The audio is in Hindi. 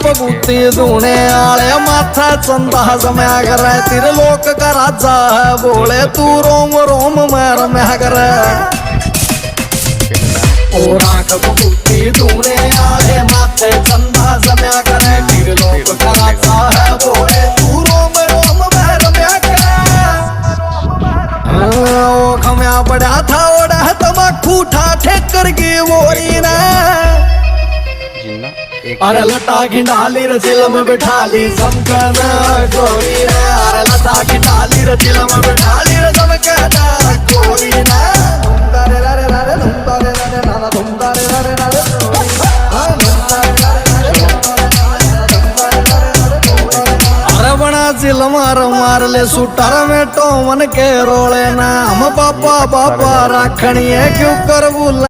बबूती दूने आले माथा चंदा जमया करे तेरे लोक का राजा है बोले तू रोम रोम मैं रम्या करे और आंख बबूती दूने आले माथे चंदा जमया करे तेरे लोक का राजा है बोले तू रोम रोम मैं रम्या करे ओ खम्या बड़ा था ओड़ा तमाकू ठाठे कर गई वोरी ना अरे लता खिंडाली रे चिलम बिठाली समकना गोरी रे अरे लता खिंडाली रे चिलम बिठाली रे समकना गोरी रे तुमदारे रे रे तुमदारे रे नाना तुमदारे रे रे अरे बना चिलम मार ले सुटर में टोमन के रोले ना हम पापा पापा राखणी है क्यों कर बुला